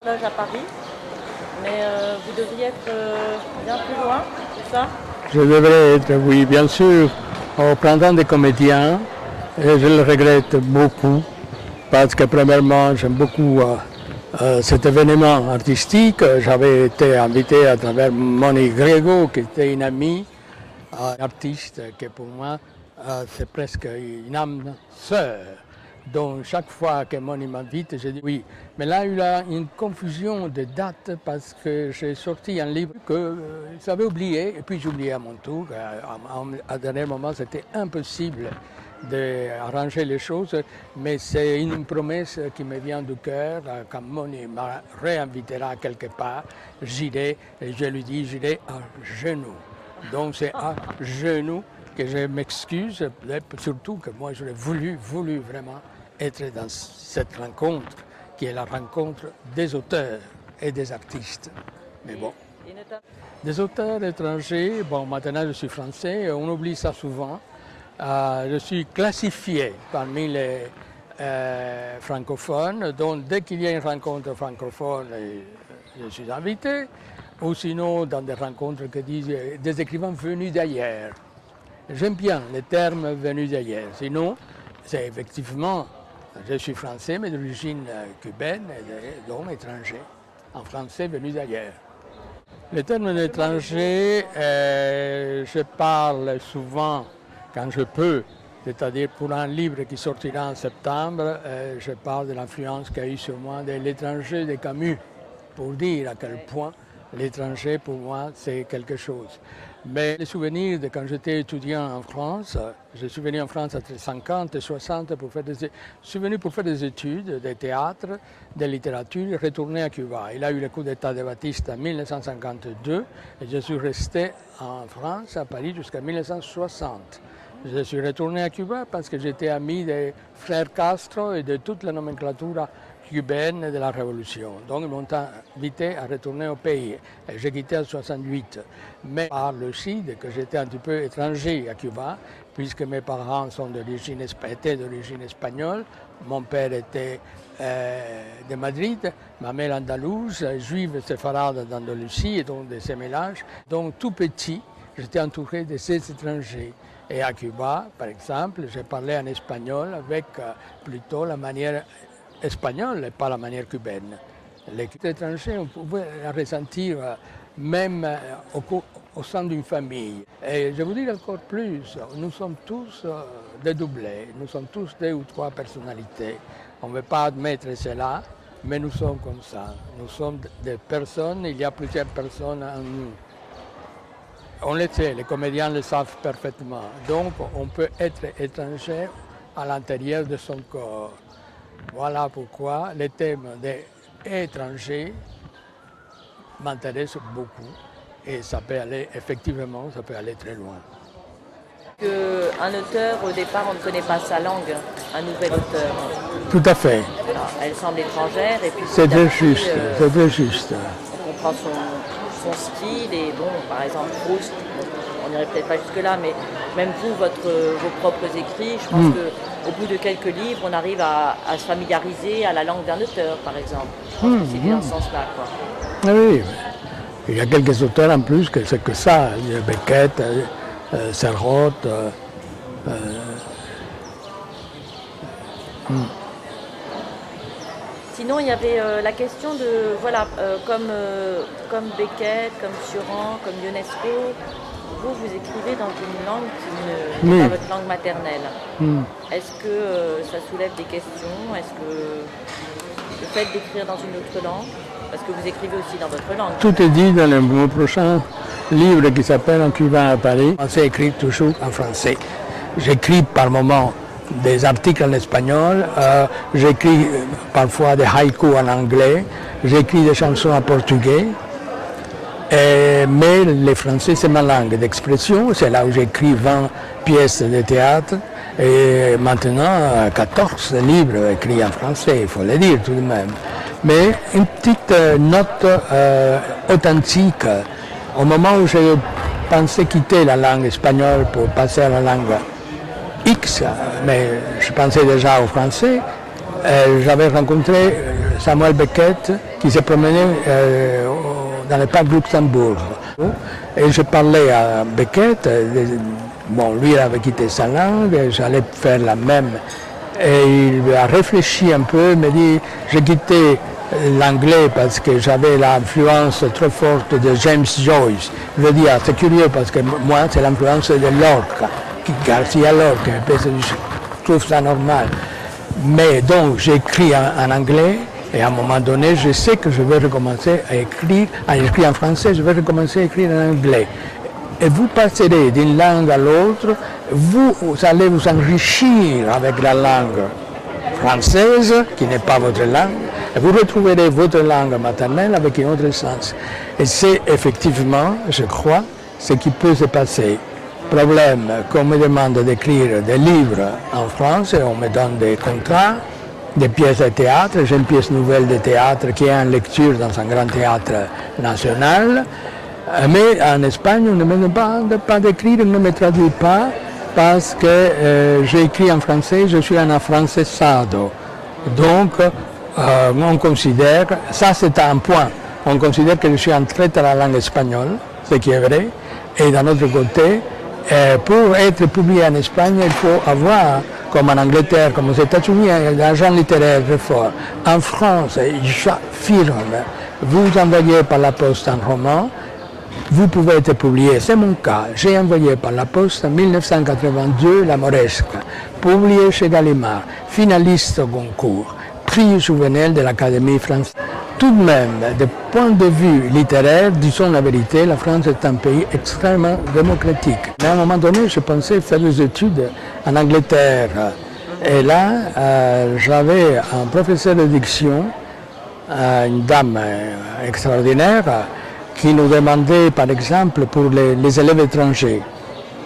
Loge à Paris, mais vous devriez être bien plus loin, c'est ça? Je devrais être, oui, bien sûr, au Printemps des comédiens, et je le regrette beaucoup, parce que premièrement, j'aime beaucoup cet événement artistique. J'avais été invité à travers Monique Grégo, qui était une amie, artiste, qui pour moi, c'est presque une âme sœur. Donc chaque fois que Moni m'invite, je dis oui. Mais là, il y a une confusion de dates parce que j'ai sorti un livre que j'avais oublié et puis j'ai oublié à mon tour. À dernier moment, c'était impossible d'arranger les choses, mais c'est une promesse qui me vient du cœur. Quand Moni me réinvitera quelque part, j'irai et je lui dis j'irai à genoux. Donc c'est à genoux que je m'excuse, surtout que moi j'aurais voulu vraiment être dans cette rencontre, qui est la rencontre des auteurs et des artistes. Mais bon, des auteurs étrangers, bon maintenant je suis français, on oublie ça souvent, je suis classifié parmi les francophones, donc dès qu'il y a une rencontre francophone, je suis invité, ou sinon dans des rencontres que disent des écrivains venus d'ailleurs. J'aime bien le terme venus d'ailleurs, sinon c'est effectivement, je suis français mais d'origine cubaine, donc étranger, en français venu d'ailleurs. Le terme d'étranger, je parle souvent quand je peux, c'est-à-dire pour un livre qui sortira en septembre, je parle de l'influence qu'a eu sur moi de l'étranger de Camus, pour dire à quel point l'étranger pour moi c'est quelque chose. Mais les souvenirs de quand j'étais étudiant en France, je suis venu en France entre 50 et 60 pour faire des études de théâtre, de littérature, retourner à Cuba. Il a eu le coup d'État de Batista en 1952 et je suis resté en France, à Paris, jusqu'en 1960. Je suis retourné à Cuba parce que j'étais ami des frères Castro et de toute la nomenclature cubaine de la Révolution. Donc ils m'ont invité à retourner au pays. J'ai quitté en 68. Mais je parle aussi que j'étais un petit peu étranger à Cuba, puisque mes parents étaient d'origine espagnole. Mon père était de Madrid, ma mère andalouse, juive séfarade d'Andalousie, et donc de ces mélanges. Donc tout petit, j'étais entouré de ces étrangers. Et à Cuba, par exemple, j'ai parlé en espagnol avec plutôt la manière espagnole et pas la manière cubaine. Les étrangers, on pouvait la ressentir même au sein d'une famille. Et je vous dis encore plus, nous sommes tous dédoublés, nous sommes tous 2 ou 3 personnalités. On ne veut pas admettre cela, mais nous sommes comme ça. Nous sommes des personnes, il y a plusieurs personnes en nous. On le sait, les comédiens le savent parfaitement. Donc on peut être étranger à l'intérieur de son corps. Voilà pourquoi le thème des étrangers m'intéresse beaucoup et ça peut aller, effectivement, ça peut aller très loin. Un auteur, au départ, on ne connaît pas sa langue, un nouvel auteur. Tout à fait. Alors, elle semble étrangère et puis c'est très juste, c'est très juste. On comprend son style et bon, par exemple Proust, on n'irait peut-être pas jusque-là, mais même vous, vos propres écrits, je pense qu'au bout de quelques livres, on arrive à se familiariser à la langue d'un auteur, par exemple. Je pense que c'est dans ce sens-là, quoi. Oui, il y a quelques auteurs en plus que c'est que ça. Il y a Beckett, Serrote. Sinon, il y avait la question de, voilà, comme Beckett, comme Suran, comme Ionesco, vous écrivez dans une langue qui n'est pas votre langue maternelle. Est-ce que ça soulève des questions? Est-ce que le fait d'écrire dans une autre langue, parce que vous écrivez aussi dans votre langue? Tout est dit dans mon prochain livre qui s'appelle Un cubain à Paris. C'est écrit toujours en français. J'écris par moments des articles en espagnol, j'écris parfois des haïkus en anglais, j'écris des chansons en portugais, mais le français c'est ma langue d'expression, c'est là où j'écris 20 pièces de théâtre et maintenant 14 livres écrits en français, il faut le dire tout de même. Mais une petite note authentique, au moment où je pensais quitter la langue espagnole pour passer à la langue X, mais je pensais déjà au français. J'avais rencontré Samuel Beckett, qui se promenait dans le parc Luxembourg. Et je parlais à Beckett, bon, lui il avait quitté sa langue, j'allais faire la même. Et il a réfléchi un peu, il m'a dit, j'ai quitté l'anglais parce que j'avais l'influence trop forte de James Joyce. Je veux dire, c'est curieux parce que moi, c'est l'influence de Lorca, Garcia Lorca, je trouve ça normal. Mais donc, j'écris en anglais et à un moment donné, je sais que je vais recommencer à écrire en français, je vais recommencer à écrire en anglais. Et vous passerez d'une langue à l'autre, vous allez vous enrichir avec la langue française, qui n'est pas votre langue, et vous retrouverez votre langue maternelle avec un autre sens. Et c'est effectivement, je crois, ce qui peut se passer. Problème qu'on me demande d'écrire des livres en France, et on me donne des contrats, des pièces de théâtre. J'ai une pièce nouvelle de théâtre qui est en lecture dans un grand théâtre national. Mais en Espagne, on ne me demande pas d'écrire, on ne me traduit pas parce que j'ai écrit en français, je suis un afrancesado. Donc, on considère, ça c'est un point, on considère que je suis un traître à la langue espagnole, ce qui est vrai, et d'un autre côté, pour être publié en Espagne, il faut avoir, comme en Angleterre, comme aux États-Unis, un agent littéraire très fort. En France, j'affirme, vous envoyez par la poste un roman, vous pouvez être publié, c'est mon cas. J'ai envoyé par la poste en 1982 La Moresque, publié chez Gallimard, finaliste au concours, prix Jouvenel de l'Académie française. Tout de même, du point de vue littéraire, disons la vérité, la France est un pays extrêmement démocratique. Mais à un moment donné, je pensais faire des études en Angleterre. Et là, j'avais un professeur de diction, une dame extraordinaire, qui nous demandait, par exemple, pour les élèves étrangers,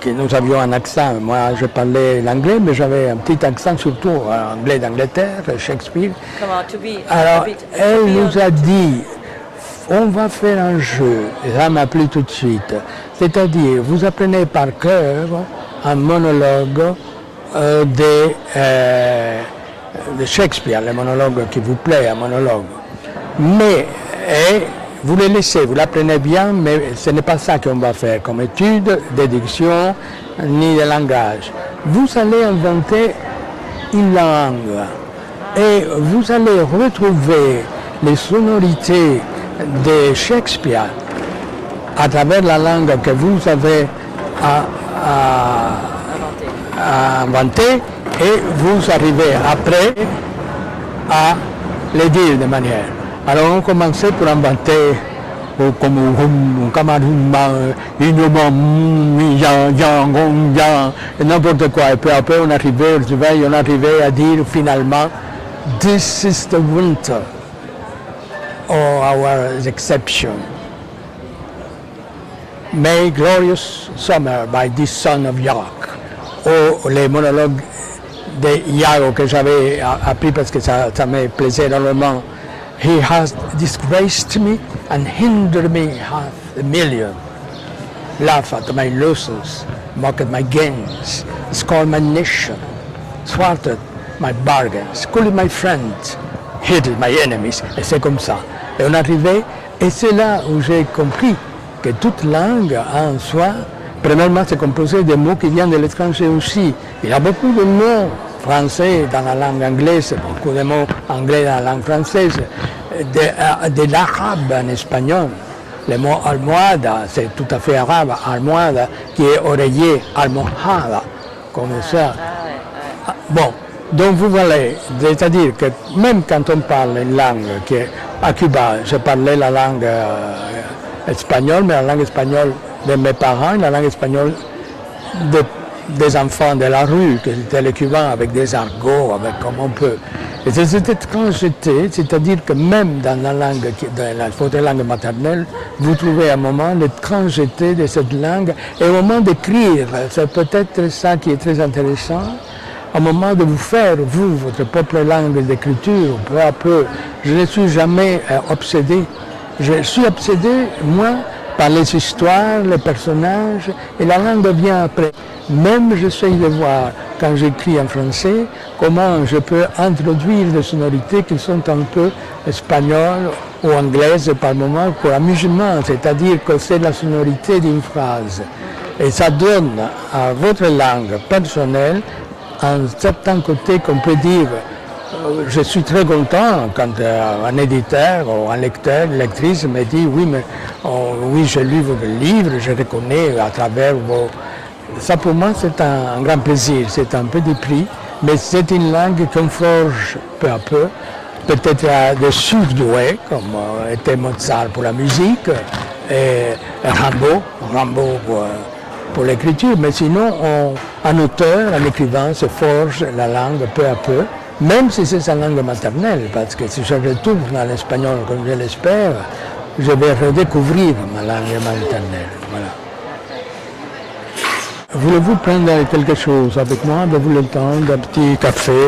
que nous avions un accent. Moi, je parlais l'anglais, mais j'avais un petit accent, surtout anglais d'Angleterre, Shakespeare. Alors, elle nous a dit, on va faire un jeu, et ça m'a plu tout de suite. C'est-à-dire, vous apprenez par cœur un monologue de Shakespeare, le monologue qui vous plaît, un monologue. Mais, vous les laissez, vous l'apprenez bien, mais ce n'est pas ça qu'on va faire comme étude de diction ni de langage. Vous allez inventer une langue et vous allez retrouver les sonorités de Shakespeare à travers la langue que vous avez inventée et vous arrivez après à les dire de manière. Alors on commençait pour inventer comme un camarade, n'importe quoi. Et puis après on arrivait à dire finalement This is the winter, or our exception. May glorious summer by this son of York. Ou les monologues de Iago que j'avais appris parce que ça me plaisait énormément. He has disgraced me and hindered me 500,000. Laugh at my losses, mock at my gains, scorn my nation, thwarted my bargains, called my friends, hated my enemies. Et c'est comme ça. Et on arrivait, et c'est là où j'ai compris que toute langue a en soi, premièrement, c'est composé de mots qui viennent de l'étranger aussi. Il y a beaucoup de mots français dans la langue anglaise, beaucoup de mots anglais dans la langue française, de l'arabe en espagnol. Le mot almohada, c'est tout à fait arabe, almohada, qui est oreiller, almohada, comme ça. Bon, donc vous voyez, c'est-à-dire que même quand on parle une langue qui est à Cuba, je parlais la langue espagnole, mais la langue espagnole de mes parents, la langue espagnole des enfants de la rue, que c'était les Cubains, avec des argots, avec comme on peut. Et c'est cette étrangeté, c'est-à-dire que même dans la langue, dans votre langue maternelle, vous trouvez un moment l'étrangeté de cette langue, et au moment d'écrire, c'est peut-être ça qui est très intéressant, au moment de vous faire, vous, votre propre langue d'écriture, peu à peu. Je ne suis jamais obsédé. Je suis obsédé, moi, par les histoires, les personnages, et la langue vient après. Même j'essaye de voir quand j'écris en français, comment je peux introduire des sonorités qui sont un peu espagnoles ou anglaises par moment pour amusement, c'est-à-dire que c'est la sonorité d'une phrase. Et ça donne à votre langue personnelle un certain côté qu'on peut dire. Je suis très content quand un éditeur ou un lecteur, une lectrice me dit oui, mais oui, j'ai lu vos livres, je reconnais à travers vos... Ça pour moi c'est un grand plaisir, c'est un petit prix, mais c'est une langue qu'on forge peu à peu, peut-être à des surdoués, comme était Mozart pour la musique, et Rimbaud pour l'écriture, mais sinon un auteur, un écrivain se forge la langue peu à peu, même si c'est sa langue maternelle, parce que si je retourne à l'espagnol comme je l'espère, je vais redécouvrir ma langue maternelle. Voilà. Voulez-vous prendre quelque chose avec moi? Avez-vous le temps d'un petit café?